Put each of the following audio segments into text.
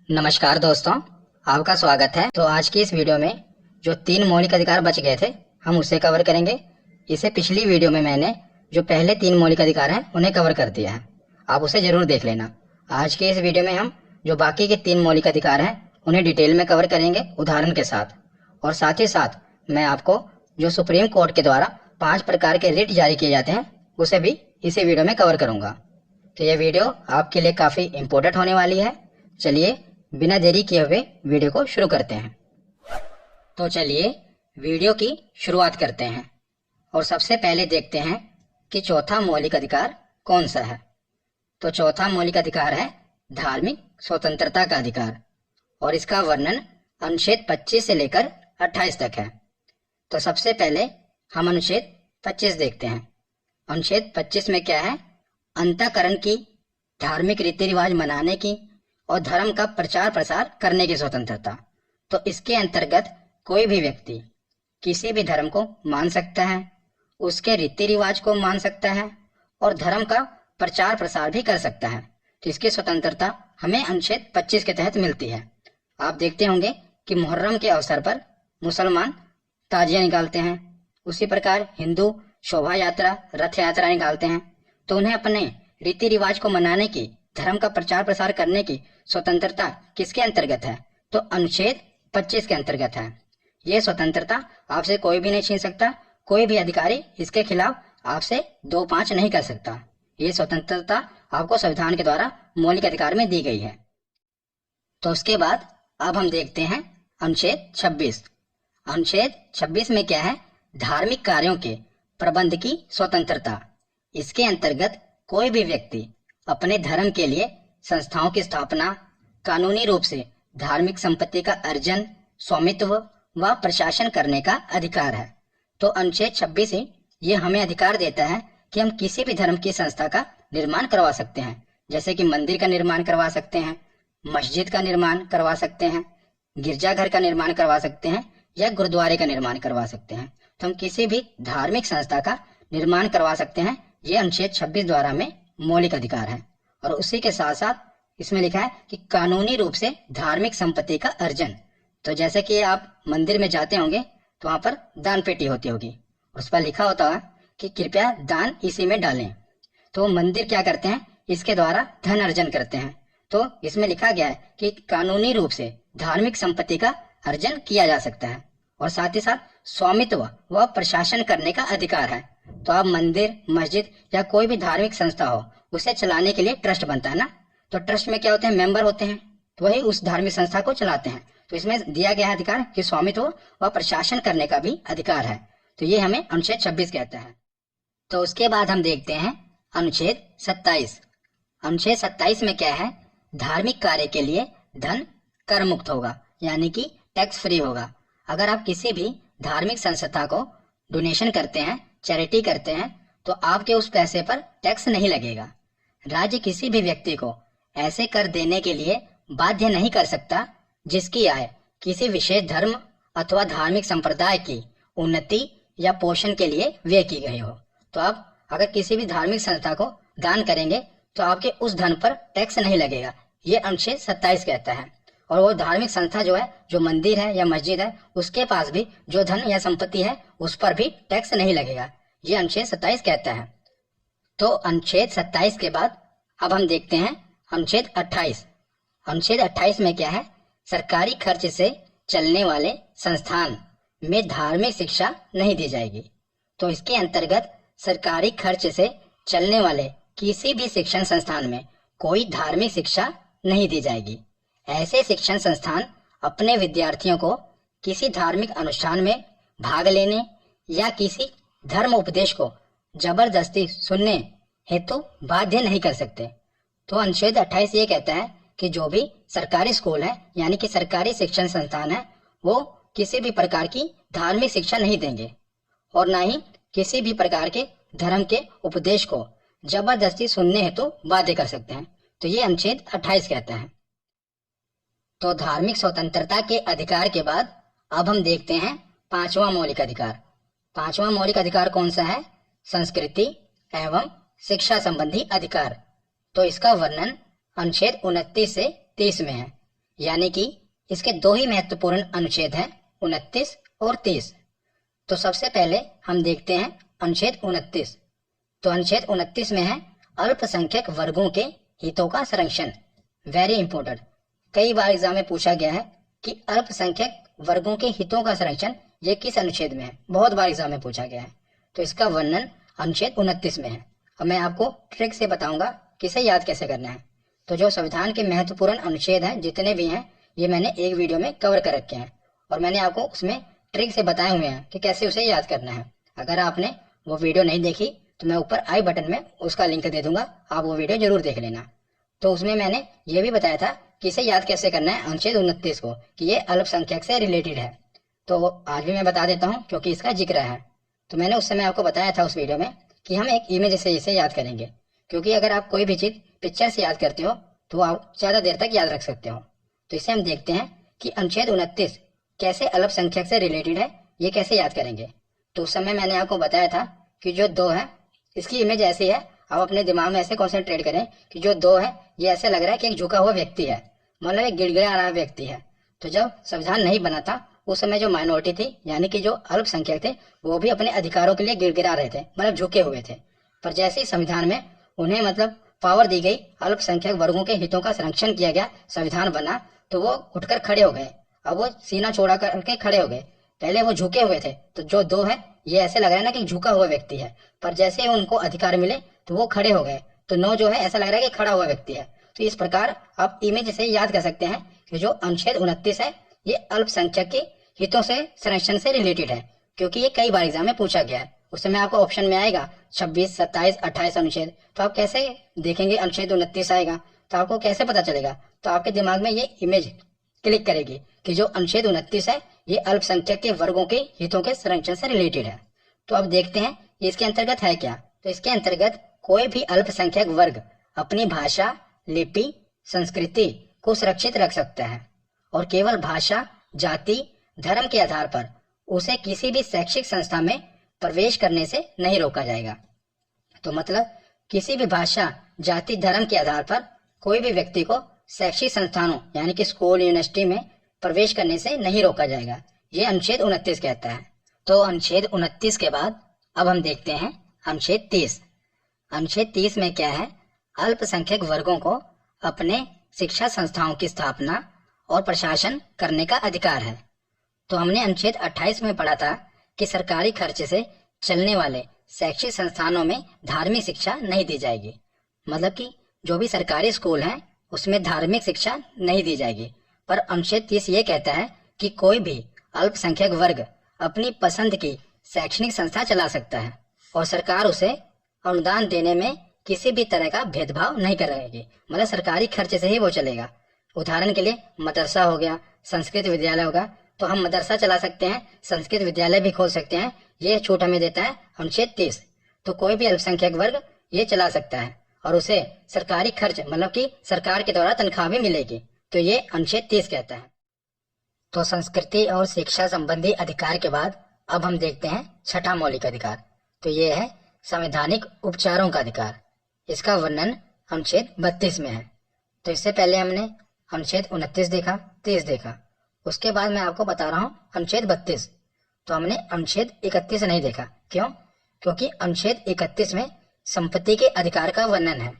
नमस्कार दोस्तों, आपका स्वागत है। तो आज की इस वीडियो में जो 3 मौलिक अधिकार बच गए थे हम उसे कवर करेंगे। इसे पिछली वीडियो में मैंने जो पहले 3 मौलिक अधिकार हैं उन्हें कवर कर दिया है, आप उसे जरूर देख लेना। आज के इस वीडियो में हम जो बाकी के 3 मौलिक अधिकार हैं उन्हें डिटेल में कवर करेंगे उदाहरण के साथ। और साथ ही साथ मैं आपको जो सुप्रीम कोर्ट के द्वारा 5 प्रकार के रिट जारी किए जाते हैं उसे भी इसी वीडियो में कवर करूंगा। तो यह वीडियो आपके लिए काफ़ी इम्पोर्टेंट होने वाली है। चलिए बिना देरी किए हुए वीडियो को शुरू करते हैं। तो चलिए वीडियो की शुरुआत करते हैं और सबसे पहले देखते हैं कि चौथा मौलिक अधिकार कौन सा है। तो चौथा मौलिक अधिकार है धार्मिक स्वतंत्रता का अधिकार और इसका वर्णन अनुच्छेद 25 से लेकर 28 तक है। तो सबसे पहले हम अनुच्छेद 25 देखते हैं। अनुच्छेद 25 में क्या है? अंतःकरण की, धार्मिक रीति रिवाज मनाने की और धर्म का प्रचार प्रसार करने की स्वतंत्रता। तो इसके अंतर्गत कोई भी व्यक्ति किसी भी धर्म को मान सकता है, उसके रीति रिवाज को मान सकता है और धर्म का प्रचार प्रसार भी कर सकता है। तो इसकी स्वतंत्रता हमें अनुच्छेद 25 के तहत मिलती है। आप देखते होंगे कि मुहर्रम के अवसर पर मुसलमान ताजिया निकालते हैं, उसी प्रकार हिंदू शोभा यात्रा, रथ यात्रा निकालते हैं। तो उन्हें अपने रीति रिवाज को मनाने की, धर्म का प्रचार प्रसार करने की स्वतंत्रता किसके अंतर्गत है? तो अनुच्छेद 25 के अंतर्गत है। ये स्वतंत्रता आपसे कोई भी नहीं छीन सकता, कोई भी अधिकारी इसके खिलाफ आपसे 2-5 नहीं कर सकता। ये स्वतंत्रता आपको संविधान के द्वारा मौलिक अधिकार में दी गई है। तो उसके बाद अब हम देखते हैं अनुच्छेद 26। अनुच्छेद 26 में क्या है? धार्मिक कार्यों के प्रबंध की स्वतंत्रता। इसके अंतर्गत कोई भी व्यक्ति अपने धर्म के लिए संस्थाओं की स्थापना, कानूनी रूप से धार्मिक संपत्ति का अर्जन, स्वामित्व व प्रशासन करने का अधिकार है। तो अनुच्छेद 26 ही ये हमें अधिकार देता है कि हम किसी भी धर्म की संस्था का निर्माण करवा सकते हैं, जैसे कि मंदिर का निर्माण करवा सकते हैं, मस्जिद का निर्माण करवा सकते हैं, गिरजाघर का निर्माण करवा सकते हैं या गुरुद्वारे का निर्माण करवा सकते हैं। तो हम किसी भी धार्मिक संस्था का निर्माण करवा सकते हैं। ये अनुच्छेद 26 द्वारा हमें मौलिक अधिकार है। और उसी के साथ साथ इसमें लिखा है कि कानूनी रूप से धार्मिक संपत्ति का अर्जन। तो जैसे कि आप मंदिर में जाते होंगे तो वहां पर दान पेटी होती होगी और उस पर लिखा होता है कि कृपया दान इसी में डालें। तो मंदिर क्या करते हैं? इसके द्वारा धन अर्जन करते हैं। तो इसमें लिखा गया है कि कानूनी रूप से धार्मिक संपत्ति का अर्जन किया जा सकता है और साथ ही साथ स्वामित्व व प्रशासन करने का अधिकार है। तो आप मंदिर, मस्जिद या कोई भी धार्मिक संस्था हो उसे चलाने के लिए ट्रस्ट बनता है ना। तो ट्रस्ट में क्या होते हैं? मेंबर होते हैं, तो वही उस धार्मिक संस्था को चलाते हैं। तो इसमें दिया गया है अधिकार कि स्वामित्व व प्रशासन करने का भी अधिकार है। तो ये हमें अनुच्छेद 26 कहता है। तो उसके बाद हम देखते हैं अनुच्छेद 27। अनुच्छेद 27 में क्या है? धार्मिक कार्य के लिए धन कर मुक्त होगा, यानी कि टैक्स फ्री होगा। अगर आप किसी भी धार्मिक संस्था को डोनेशन करते हैं, चैरिटी करते हैं, तो आपके उस पैसे पर टैक्स नहीं लगेगा। राज्य किसी भी व्यक्ति को ऐसे कर देने के लिए बाध्य नहीं कर सकता जिसकी आय किसी विशेष धर्म अथवा धार्मिक संप्रदाय की उन्नति या पोषण के लिए व्यय की गई हो। तो आप अगर किसी भी धार्मिक संस्था को दान करेंगे तो आपके उस धन पर टैक्स नहीं लगेगा। ये अनुच्छेद 27 कहता है। और वो धार्मिक संस्था जो है, जो मंदिर है या मस्जिद है, उसके पास भी जो धन या संपत्ति है उस पर भी टैक्स नहीं लगेगा। ये अनुच्छेद 27 कहता है। तो अनुच्छेद 27 के बाद अब हम देखते हैं अनुच्छेद 28। अनुच्छेद 28 में क्या है? सरकारी खर्च से चलने वाले संस्थान में धार्मिक शिक्षा नहीं दी जाएगी। तो इसके अंतर्गत सरकारी खर्च से चलने वाले किसी भी शिक्षण संस्थान में कोई धार्मिक शिक्षा नहीं दी जाएगी। ऐसे शिक्षण संस्थान अपने विद्यार्थियों को किसी धार्मिक अनुष्ठान में भाग लेने या किसी धर्म उपदेश को जबरदस्ती सुनने हेतु बाध्य नहीं कर सकते। तो अनुच्छेद 28 ये कहता है कि जो भी सरकारी स्कूल है, यानी कि सरकारी शिक्षण संस्थान है, वो किसी भी प्रकार की धार्मिक शिक्षा नहीं देंगे और ना ही किसी भी प्रकार के धर्म के उपदेश को जबरदस्ती सुनने हेतु बाध्य कर सकते हैं। तो ये अनुच्छेद 28 कहता है। तो धार्मिक स्वतंत्रता के अधिकार के बाद अब हम देखते हैं 5वां मौलिक अधिकार। 5वां मौलिक अधिकार कौन सा है? संस्कृति एवं शिक्षा संबंधी अधिकार। तो इसका वर्णन अनुच्छेद 29 से 30 में है। यानी कि इसके दो ही महत्वपूर्ण अनुच्छेद हैं, 29 और 30। तो सबसे पहले हम देखते हैं अनुच्छेद 29। तो अनुच्छेद 29 में है अल्पसंख्यक वर्गों के हितों का संरक्षण। वेरी इंपॉर्टेंट, कई बार एग्जाम में पूछा गया है कि अल्पसंख्यक वर्गों के हितों का संरक्षण ये किस अनुच्छेद में है, बहुत बार एग्जाम में पूछा गया है। तो इसका वर्णन अनुच्छेद 29 में है। अब मैं आपको ट्रिक से बताऊंगा कि इसे याद कैसे करना है। तो जो संविधान के महत्वपूर्ण अनुच्छेद हैं जितने भी हैं, ये मैंने एक वीडियो में कवर कर रखे हैं और मैंने आपको उसमें ट्रिक से बताए हुए हैं कि कैसे उसे याद करना है। अगर आपने वो वीडियो नहीं देखी तो मैं ऊपर आई बटन में उसका लिंक दे दूंगा, आप वो वीडियो जरूर देख लेना। तो उसमें मैंने ये भी बताया था कि इसे याद कैसे करना है अनुच्छेद 29 को, कि ये अल्पसंख्यक से रिलेटेड है। तो आज भी मैं बता देता हूँ क्योंकि इसका जिक्र है। तो मैंने उस समय आपको बताया था उस वीडियो में कि हम एक इमेज से इसे याद करेंगे, क्योंकि अगर आप कोई भी चीज पिक्चर से याद करते हो तो आप ज्यादा देर तक याद रख सकते हो। तो इसे हम देखते हैं कि अनुच्छेद 29 कैसे अल्पसंख्यक से रिलेटेड है, ये कैसे याद करेंगे। तो उस समय मैंने आपको बताया था कि जो 2 है इसकी इमेज ऐसी है, आप अपने दिमाग में ऐसे कॉन्सेंट्रेट करें कि जो 2 है ये ऐसे लग रहा है कि एक झुका हुआ व्यक्ति है, मतलब एक गिड़गिड़ा रहा व्यक्ति है। तो जब संविधान नहीं बना था उस समय जो माइनॉरिटी थी, यानी कि जो अल्पसंख्यक थे, वो भी अपने अधिकारों के लिए गिड़गिड़ा रहे थे, मतलब झुके हुए थे। पर जैसे ही संविधान में उन्हें मतलब पावर दी गई, अल्पसंख्यक वर्गों के हितों का संरक्षण किया गया, संविधान बना, तो वो उठकर खड़े हो गए। अब वो सीना चौड़ा करके खड़े हो गए। पहले वो झुके हुए थे, तो जो 2 है ये ऐसे लग रहा है ना कि झुका हुआ व्यक्ति है, पर जैसे ही उनको अधिकार मिले तो वो खड़े हो गए। तो 9 जो है ऐसा लग रहा है कि खड़ा हुआ व्यक्ति है। तो इस प्रकार आप इमेज से याद कर सकते हैं कि जो अनुच्छेद 29 है ये अल्पसंख्यक के हितों से संरक्षण से रिलेटेड है, क्योंकि ये कई बार एग्जाम में पूछा गया है। उस समय आपको ऑप्शन में आएगा 26, 27, 28 अनुच्छेद। तो आप कैसे देखेंगे अनुच्छेद 29 आएगा, तो आपको कैसे पता चलेगा? तो आपके दिमाग में ये इमेज क्लिक करेगी कि जो अनुच्छेद 29 है ये अल्पसंख्यक के वर्गों के हितों के संरक्षण से रिलेटेड है। तो अब देखते हैं इसके अंतर्गत है क्या। तो इसके अंतर्गत कोई भी अल्पसंख्यक वर्ग अपनी भाषा, लिपि, संस्कृति को सुरक्षित रख सकता है और केवल भाषा, जाति, धर्म के आधार पर उसे किसी भी शैक्षिक संस्था में प्रवेश करने से नहीं रोका जाएगा। तो मतलब किसी भी भाषा, जाति, धर्म के आधार पर कोई भी व्यक्ति को शैक्षिक संस्थानों यानी कि स्कूल, यूनिवर्सिटी में प्रवेश करने से नहीं रोका जाएगा, ये अनुच्छेद 29 कहता है। तो अनुच्छेद 29 के बाद अब हम देखते हैं अनुच्छेद 30। अनुच्छेद 30 में क्या है? अल्पसंख्यक वर्गों को अपने शिक्षा संस्थाओं की स्थापना और प्रशासन करने का अधिकार है। तो हमने अनुच्छेद 28 में पढ़ा था कि सरकारी खर्चे से चलने वाले शैक्षिक संस्थानों में धार्मिक शिक्षा नहीं दी जाएगी, मतलब कि जो भी सरकारी स्कूल हैं उसमें धार्मिक शिक्षा नहीं दी जाएगी। पर अनुच्छेद 30 ये कहता है कि कोई भी अल्पसंख्यक वर्ग अपनी पसंद की शैक्षणिक संस्था चला सकता है और सरकार उसे अनुदान देने में किसी भी तरह का भेदभाव नहीं करेगी, मतलब सरकारी खर्चे से ही वो चलेगा। उदाहरण के लिए मदरसा हो गया, संस्कृत विद्यालय होगा, तो हम मदरसा चला सकते हैं, संस्कृत विद्यालय भी खोल सकते हैं, ये छूट हमें देता है अनुच्छेद 30। तो कोई भी अल्पसंख्यक वर्ग ये चला सकता है और उसे सरकारी खर्च मतलब कि सरकार के द्वारा तनख्वाह भी मिलेगी, तो ये अनुच्छेद 30 कहता है। तो संस्कृति और शिक्षा संबंधी अधिकार के बाद अब हम देखते हैं छठा मौलिक अधिकार। तो ये है संवैधानिक उपचारों का अधिकार। इसका वर्णन अनुच्छेद 32 में है। तो इससे पहले हमने अनुच्छेद 29 देखा, 30 देखा, उसके बाद मैं आपको बता रहा हूँ अनुच्छेद 32। तो हमने अनुच्छेद 31 नहीं देखा, क्यों? क्योंकि अनुच्छेद 31 में संपत्ति के अधिकार का वर्णन है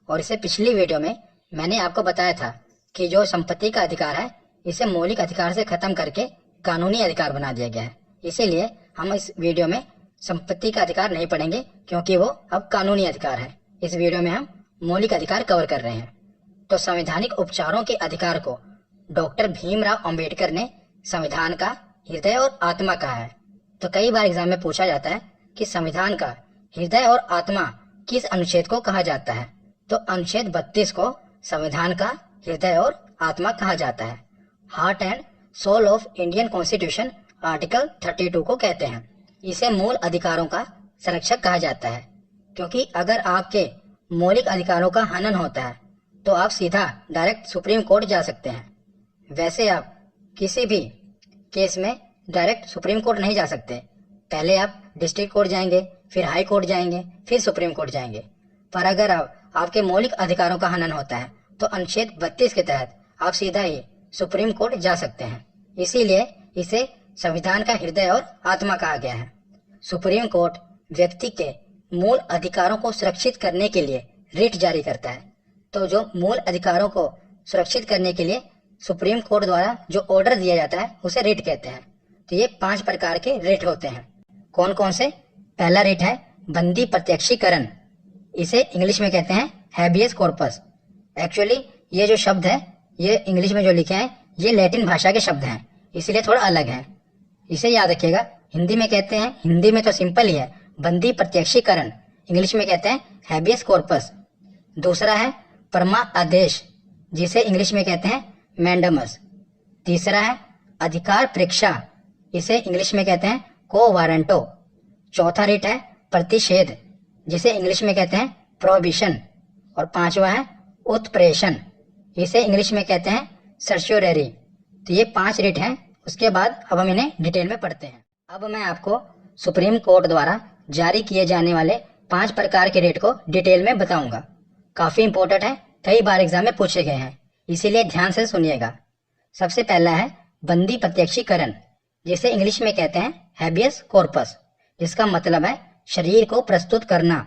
और इसे पिछली वीडियो में मैंने आपको बताया था कि जो संपत्ति का अधिकार है इसे मौलिक अधिकार से खत्म करके कानूनी अधिकार बना दिया गया है। इसीलिए हम इस वीडियो में संपत्ति का अधिकार नहीं पढ़ेंगे, क्योंकि वो अब कानूनी अधिकार है। इस वीडियो में हम मौलिक अधिकार कवर कर रहे हैं। तो संवैधानिक उपचारों के अधिकार को डॉक्टर भीमराव अंबेडकर ने संविधान का हृदय और आत्मा कहा है। तो कई बार एग्जाम में पूछा जाता है कि संविधान का हृदय और आत्मा किस अनुच्छेद को कहा जाता है? तो अनुच्छेद 32 को संविधान का हृदय और आत्मा कहा जाता है। Heart and soul of Indian constitution article 32 को कहते हैं। इसे मूल अधिकारों का संरक्षक कहा जाता है, क्योंकि अगर आपके मौलिक अधिकारों का हनन होता है तो आप सीधा डायरेक्ट सुप्रीम कोर्ट जा सकते हैं। वैसे आप किसी भी केस में डायरेक्ट सुप्रीम कोर्ट नहीं जा सकते, पहले आप डिस्ट्रिक्ट कोर्ट जाएंगे, फिर हाई कोर्ट जाएंगे, फिर सुप्रीम कोर्ट जाएंगे। पर अगर आपके मौलिक अधिकारों का हनन होता है तो अनुच्छेद 32 के तहत आप सीधा ही सुप्रीम कोर्ट जा सकते हैं। इसीलिए इसे संविधान का हृदय और आत्मा कहा गया है। सुप्रीम कोर्ट व्यक्ति के मूल अधिकारों को सुरक्षित करने के लिए रिट जारी करता है। तो जो मूल अधिकारों को सुरक्षित करने के लिए सुप्रीम कोर्ट द्वारा जो ऑर्डर दिया जाता है उसे रिट कहते हैं। तो ये 5 प्रकार के रिट होते हैं। कौन कौन से? पहला रिट है बंदी प्रत्यक्षीकरण। इसे इंग्लिश में कहते हैं हैबियस कॉर्पस। एक्चुअली ये जो शब्द है, ये इंग्लिश में जो लिखे हैं ये लैटिन भाषा के शब्द हैं, इसलिए थोड़ा अलग है। इसे याद रखिएगा। हिंदी में कहते हैं, हिंदी में तो सिंपल ही है, बंदी प्रत्यक्षीकरण। इंग्लिश में कहते हैं हैबियस कॉर्पस। दूसरा है परमा आदेश, जिसे इंग्लिश में कहते हैं मैंडमस। तीसरा है अधिकार परीक्षा, इसे इंग्लिश में कहते हैं को वारंटो। चौथा रिट है प्रतिषेध, जिसे इंग्लिश में कहते हैं प्रोहिबिशन। और 5वां है उत्प्रेषण, इसे इंग्लिश में कहते हैं सर्च्योरेरी। तो ये 5 रिट हैं। उसके बाद अब हम इन्हें डिटेल में पढ़ते हैं। अब मैं आपको सुप्रीम कोर्ट द्वारा जारी किए जाने वाले 5 प्रकार के रिट को डिटेल में बताऊंगा। काफी इंपॉर्टेंट है, कई बार एग्जाम में पूछे गए हैं, इसीलिए ध्यान से सुनिएगा। सबसे पहला है बंदी प्रत्यक्षीकरण, जिसे इंग्लिश में कहते हैं हैबियस कॉर्पस, जिसका मतलब है शरीर को प्रस्तुत करना।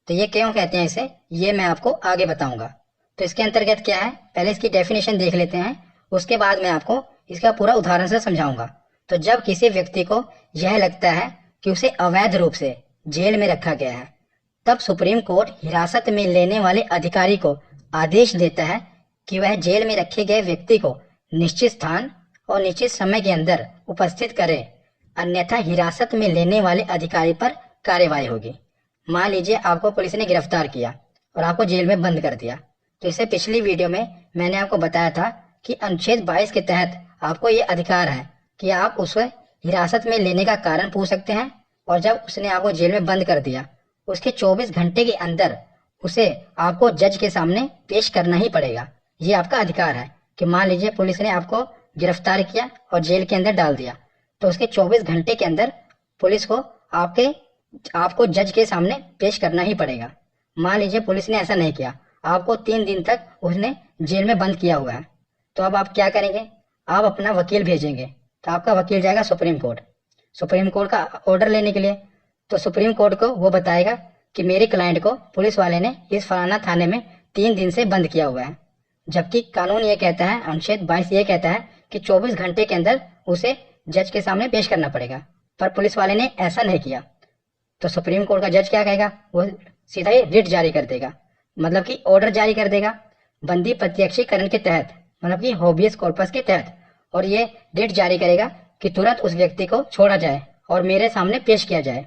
तो ये क्यों कहते हैं इसे, ये मैं आपको आगे बताऊंगा। तो इसके अंतर्गत क्या है, पहले इसकी डेफिनेशन देख लेते हैं, उसके बाद मैं आपको इसका पूरा उदाहरण से समझाऊंगा। तो जब किसी व्यक्ति को यह लगता है कि उसे अवैध रूप से जेल में रखा गया है, तब सुप्रीम कोर्ट हिरासत में लेने वाले अधिकारी को आदेश देता है कि वह जेल में रखे गए व्यक्ति को निश्चित स्थान और निश्चित समय के अंदर उपस्थित करे, अन्यथा हिरासत में लेने वाले अधिकारी पर कार्यवाही होगी। मान लीजिए आपको पुलिस ने गिरफ्तार किया और आपको जेल में बंद कर दिया। तो इससे पिछली वीडियो में मैंने आपको बताया था कि अनुच्छेद 22 के तहत आपको ये अधिकार है कि आप उसे हिरासत में लेने का कारण पूछ सकते हैं, और जब उसने आपको जेल में बंद कर दिया उसके 24 घंटे के अंदर उसे आपको जज के सामने पेश करना ही पड़ेगा। ये आपका अधिकार है कि मान लीजिए पुलिस ने आपको गिरफ्तार किया और जेल के अंदर डाल दिया, तो उसके 24 घंटे के अंदर पुलिस को आपको जज के सामने पेश करना ही पड़ेगा। मान लीजिए पुलिस ने ऐसा नहीं किया, आपको 3 दिन तक उसने जेल में बंद किया हुआ है, तो अब आप क्या करेंगे, आप अपना वकील भेजेंगे। तो आपका वकील जाएगा सुप्रीम कोर्ट का ऑर्डर लेने के लिए। तो सुप्रीम कोर्ट को वो बताएगा कि मेरे क्लाइंट को पुलिस वाले ने इस फलाना थाने में 3 दिन से बंद किया हुआ है, जबकि कानून ये कहता है, अनुच्छेद 22 ये कहता है कि 24 घंटे के अंदर उसे जज के सामने पेश करना पड़ेगा, पर पुलिस वाले ने ऐसा नहीं किया। तो सुप्रीम कोर्ट का जज क्या कहेगा, वो सीधा ही रिट जारी कर देगा, मतलब कि ऑर्डर जारी कर देगा बंदी प्रत्यक्षीकरण के तहत, मतलब कि हैबियस कॉर्पस के तहत। और ये रिट जारी करेगा कि तुरंत उस व्यक्ति को छोड़ा जाए और मेरे सामने पेश किया जाए,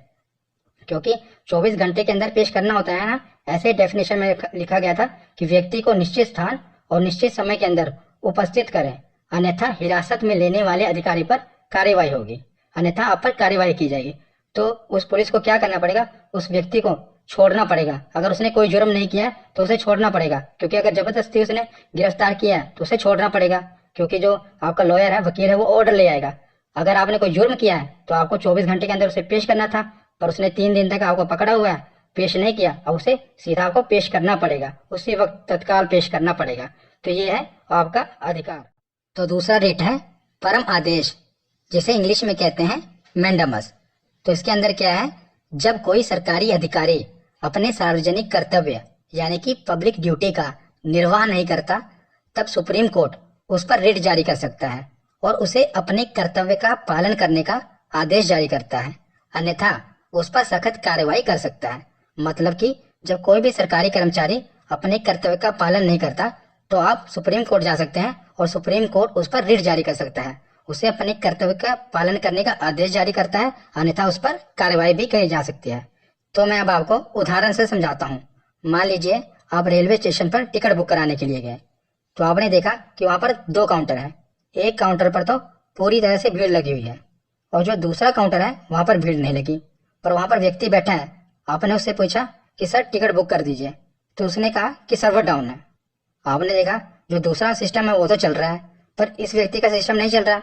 क्योंकि 24 घंटे के अंदर पेश करना होता है ना। ऐसे डेफिनेशन में लिखा गया था कि व्यक्ति को निश्चित स्थान और निश्चित समय के अंदर उपस्थित करें, अन्यथा हिरासत में लेने वाले अधिकारी पर कार्यवाही होगी, अन्यथा आप पर कार्यवाही की जाएगी। तो उस पुलिस को क्या करना पड़ेगा, उस व्यक्ति को छोड़ना पड़ेगा। अगर उसने कोई जुर्म नहीं किया है तो उसे छोड़ना पड़ेगा, क्योंकि अगर जबरदस्ती उसने गिरफ्तार किया है तो उसे छोड़ना पड़ेगा, क्योंकि जो आपका लॉयर है, वकील है, वो ऑर्डर ले आएगा। अगर आपने कोई जुर्म किया है तो आपको 24 घंटे के अंदर उसे पेश करना था, पर उसने 3 दिन तक आपको पकड़ा हुआ है, पेश नहीं किया, अब उसे सीधा आपको पेश करना पड़ेगा, उसी वक्त तत्काल पेश करना पड़ेगा। तो ये है आपका अधिकार। तो दूसरा रिट है परम आदेश, जिसे इंग्लिश में कहते हैं मैंडमस। तो इसके अंदर क्या है, जब कोई सरकारी अधिकारी अपने सार्वजनिक कर्तव्य यानी कि पब्लिक ड्यूटी का निर्वाह नहीं करता, तब सुप्रीम कोर्ट उस पर रिट जारी कर सकता है और उसे अपने कर्तव्य का पालन करने का आदेश जारी करता है, अन्यथा उस पर सख्त कार्रवाई कर सकता है। मतलब कि जब कोई भी सरकारी कर्मचारी अपने कर्तव्य का पालन नहीं करता तो आप सुप्रीम कोर्ट जा सकते हैं और सुप्रीम कोर्ट उस पर रिट जारी कर सकता है, उसे अपने कर्तव्य का पालन करने का आदेश जारी करता है, अन्यथा उस पर कार्रवाई भी की जा सकती है। तो मैं अब आपको उदाहरण से समझाता हूँ। मान लीजिए आप रेलवे स्टेशन पर टिकट बुक कराने के लिए गए, तो आपने देखा कि वहाँ पर 2 काउंटर है। एक काउंटर पर तो पूरी तरह से भीड़ लगी हुई है और जो दूसरा काउंटर है वहाँ पर भीड़ नहीं लगी, पर वहाँ पर व्यक्ति बैठा है। आपने उससे पूछा कि सर टिकट बुक कर दीजिए, तो उसने कहा कि सर्वर डाउन है। आपने देखा जो दूसरा सिस्टम है वो तो चल रहा है, पर इस व्यक्ति का सिस्टम नहीं चल रहा,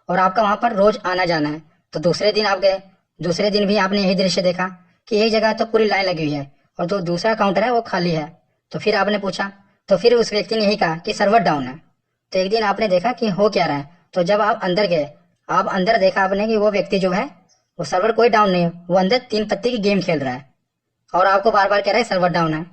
और आपका वहाँ पर रोज आना जाना है। तो दूसरे दिन आप गए, दूसरे दिन भी आपने यही दृश्य देखा कि एक जगह तो पूरी लाइन लगी हुई है और जो दूसरा काउंटर है वो खाली है। तो फिर आपने पूछा, तो फिर उस व्यक्ति ने यही कहा कि सर्वर डाउन है। तो एक दिन आपने देखा कि हो क्या रहा है, तो जब आप अंदर गए, आप अंदर देखा आपने कि वो व्यक्ति जो है वो सर्वर कोई डाउन नहीं है, वो अंदर 3 पत्ती की गेम खेल रहा है और आपको बार बार कह रहा है सर्वर डाउन है।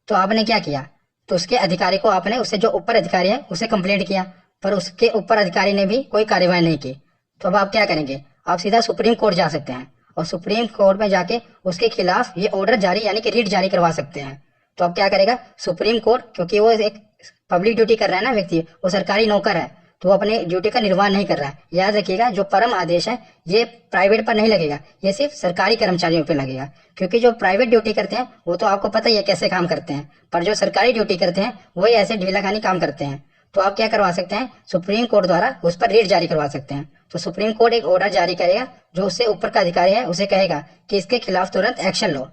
तो आपने क्या किया, तो उसके अधिकारी को आपने, उससे जो ऊपर अधिकारी है उसे कंप्लेंट किया, पर उसके ऊपर अधिकारी ने भी कोई कार्यवाही नहीं की। तो अब आप क्या करेंगे, आप सीधा सुप्रीम कोर्ट जा सकते हैं और सुप्रीम कोर्ट में जाके उसके खिलाफ ये ऑर्डर जारी यानी कि रीट जारी करवा सकते हैं। तो अब क्या करेगा सुप्रीम कोर्ट, क्योंकि वो एक पब्लिक ड्यूटी कर रहा है ना व्यक्ति, वो सरकारी नौकर है, तो वो अपने ड्यूटी का निर्वाह नहीं कर रहा है। याद रखिएगा जो परम आदेश है ये प्राइवेट पर नहीं लगेगा, ये सिर्फ सरकारी कर्मचारियों पर लगेगा, क्योंकि जो प्राइवेट ड्यूटी करते हैं वो तो आपको पता ही है कैसे काम करते हैं, पर जो सरकारी ड्यूटी करते हैं वही ऐसे ढीलाखानी काम करते हैं। तो आप क्या करवा सकते हैं, सुप्रीम कोर्ट द्वारा उस पर रीट जारी करवा सकते हैं। तो सुप्रीम कोर्ट एक ऑर्डर जारी करेगा, जो उससे ऊपर का अधिकारी है उसे कहेगा कि इसके खिलाफ तुरंत एक्शन लो,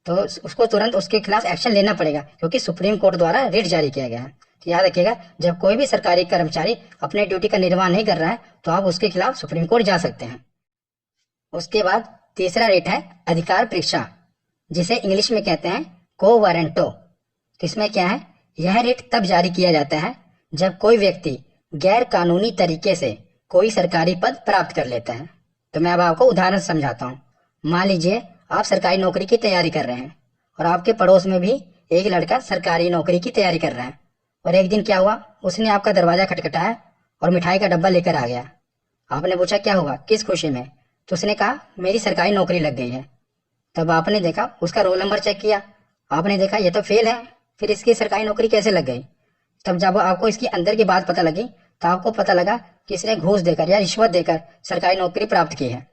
तो उसको तुरंत उसके खिलाफ एक्शन लेना पड़ेगा, क्योंकि सुप्रीम कोर्ट द्वारा रीट जारी किया गया है। तो याद रखिएगा जब कोई भी सरकारी कर्मचारी अपने ड्यूटी का निर्वाह नहीं कर रहा है तो आप उसके खिलाफ सुप्रीम कोर्ट जा सकते हैं। उसके बाद तीसरा रीट है अधिकार परीक्षा, जिसे इंग्लिश में कहते हैं को वारंटो। तो इसमें क्या है, यह रीट तब जारी किया जाता है जब कोई व्यक्ति गैर कानूनी तरीके से कोई सरकारी पद प्राप्त कर लेता है। तो मैं अब आपको उदाहरण समझाता हूँ। मान लीजिए आप सरकारी नौकरी की तैयारी कर रहे हैं और आपके पड़ोस में भी एक लड़का सरकारी नौकरी की तैयारी कर रहा है, और एक दिन क्या हुआ, उसने आपका दरवाजा खटखटाया और मिठाई का डब्बा लेकर आ गया। आपने पूछा क्या हुआ, किस खुशी में, तो उसने कहा मेरी सरकारी नौकरी लग गई है। तब आपने देखा उसका रोल नंबर चेक किया, आपने देखा ये तो फेल है, फिर इसकी सरकारी नौकरी कैसे लग गई। तब जब आपको इसकी अंदर की बात पता लगी तो आपको पता लगा कि इसने घूस देकर या रिश्वत देकर सरकारी नौकरी प्राप्त की है।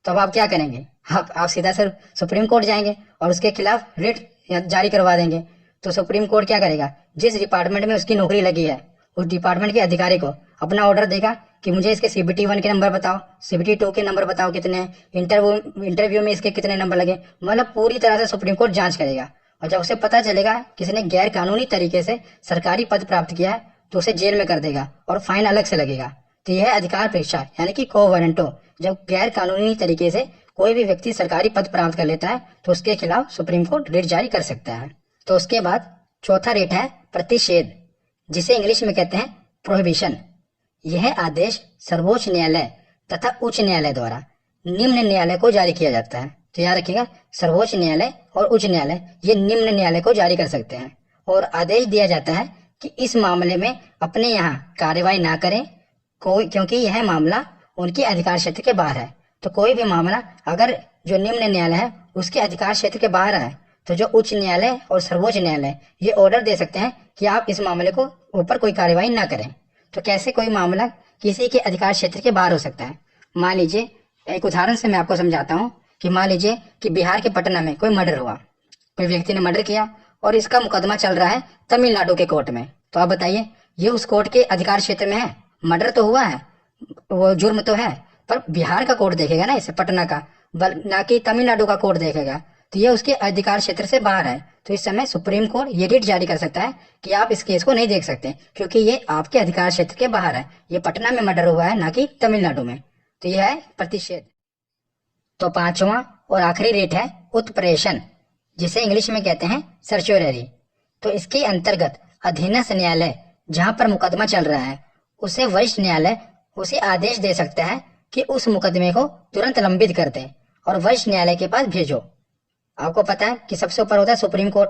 तो अब आप क्या करेंगे, आप सीधा सर सुप्रीम कोर्ट जाएंगे और उसके खिलाफ रिट जारी करवा देंगे। तो सुप्रीम कोर्ट क्या करेगा, जिस डिपार्टमेंट में उसकी नौकरी लगी है उस डिपार्टमेंट के अधिकारी को अपना ऑर्डर देगा कि मुझे इसके CBT 1 के नंबर बताओ, CBT 2 के नंबर बताओ कितने हैं, इंटरव्यू में इसके कितने नंबर लगे, मतलब पूरी तरह से सुप्रीम कोर्ट जांच करेगा। और जब उसे पता चलेगा किसी ने गैर कानूनी तरीके से सरकारी पद प्राप्त किया है तो उसे जेल में कर देगा और फाइन अलग से लगेगा। तो यह है अधिकार परीक्षा यानी कि को वारंटो। जब गैर कानूनी तरीके से कोई भी व्यक्ति सरकारी पद प्राप्त कर लेता है तो उसके खिलाफ सुप्रीम कोर्ट रिट जारी कर सकता है। तो उसके बाद चौथा रिट है प्रतिषेध, जिसे इंग्लिश में कहते हैं प्रोहिबिशन। यह आदेश सर्वोच्च न्यायालय तथा उच्च न्यायालय द्वारा निम्न न्यायालय को जारी किया जाता है। तो याद रखिएगा सर्वोच्च न्यायालय और उच्च न्यायालय ये निम्न न्यायालय को जारी कर सकते हैं, और आदेश दिया जाता है कि इस मामले में अपने यहाँ कार्यवाही ना करें कोई, क्योंकि यह मामला उनके अधिकार क्षेत्र के बाहर है। तो कोई भी मामला अगर जो निम्न न्यायालय है उसके अधिकार क्षेत्र के बाहर है तो जो उच्च न्यायालय और सर्वोच्च न्यायालय ये ऑर्डर दे सकते हैं कि आप इस मामले को ऊपर कोई कार्यवाही ना करें। तो कैसे कोई मामला किसी के अधिकार क्षेत्र के बाहर हो सकता है, मान लीजिए एक उदाहरण से मैं आपको समझाता हूँ कि मान लीजिए कि बिहार के पटना में कोई मर्डर हुआ, कोई व्यक्ति ने मर्डर किया और इसका मुकदमा चल रहा है तमिलनाडु के कोर्ट में। तो आप बताइए ये उस कोर्ट के अधिकार क्षेत्र में है, मर्डर तो हुआ है, वो जुर्म तो है, पर बिहार का कोर्ट देखेगा ना इसे, पटना का, ना कि तमिलनाडु का कोर्ट देखेगा। तो ये उसके अधिकार क्षेत्र से बाहर है। तो इस समय सुप्रीम कोर्ट ये रिट जारी कर सकता है कि आप इस केस को नहीं देख सकते क्योंकि ये आपके अधिकार क्षेत्र के बाहर है, ये पटना में मर्डर हुआ है ना कि तमिलनाडु में। तो यह है प्रतिषेध। तो पांचवा और आखिरी रिट है उत्प्रेषण, जिसे इंग्लिश में कहते हैं सर्च्योररी। तो इसके अंतर्गत अधीनस्थ न्यायालय जहां पर मुकदमा चल रहा है उसे वरिष्ठ न्यायालय उसे आदेश दे सकता है कि उस मुकदमे को तुरंत लंबित कर दे और वरिष्ठ न्यायालय के पास भेजो। आपको पता है कि सबसे ऊपर होता है सुप्रीम कोर्ट,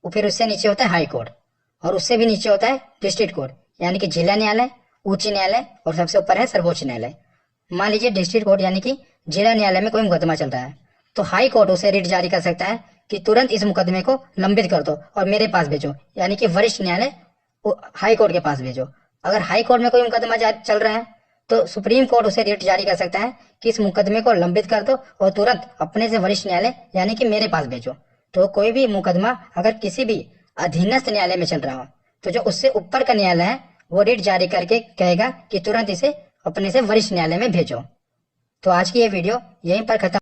फिर उससे नीचे होता है हाई कोर्ट, और उससे भी नीचे होता है डिस्ट्रिक्ट कोर्ट यानी कि जिला न्यायालय, उच्च न्यायालय, और सबसे ऊपर है सर्वोच्च न्यायालय। मान लीजिए डिस्ट्रिक्ट कोर्ट यानी कि जिला न्यायालय में कोई मुकदमा चल रहा है तो हाई कोर्ट उसे रिट जारी कर सकता है कि तुरंत इस मुकदमे को लंबित कर दो और मेरे पास भेजो, यानी कि वरिष्ठ न्यायालय हाई कोर्ट के पास भेजो। अगर हाई कोर्ट में कोई मुकदमा चल रहा है तो सुप्रीम कोर्ट उसे रिट जारी कर सकता है कि इस मुकदमे को लंबित कर दो और तुरंत अपने से वरिष्ठ न्यायालय यानी कि मेरे पास भेजो। तो कोई भी मुकदमा अगर किसी भी अधीनस्थ न्यायालय में चल रहा हो तो जो उससे ऊपर का न्यायालय है वो रिट जारी करके कहेगा कि तुरंत इसे अपने से वरिष्ठ न्यायालय में भेजो। तो आज की ये वीडियो यहीं पर खत्म।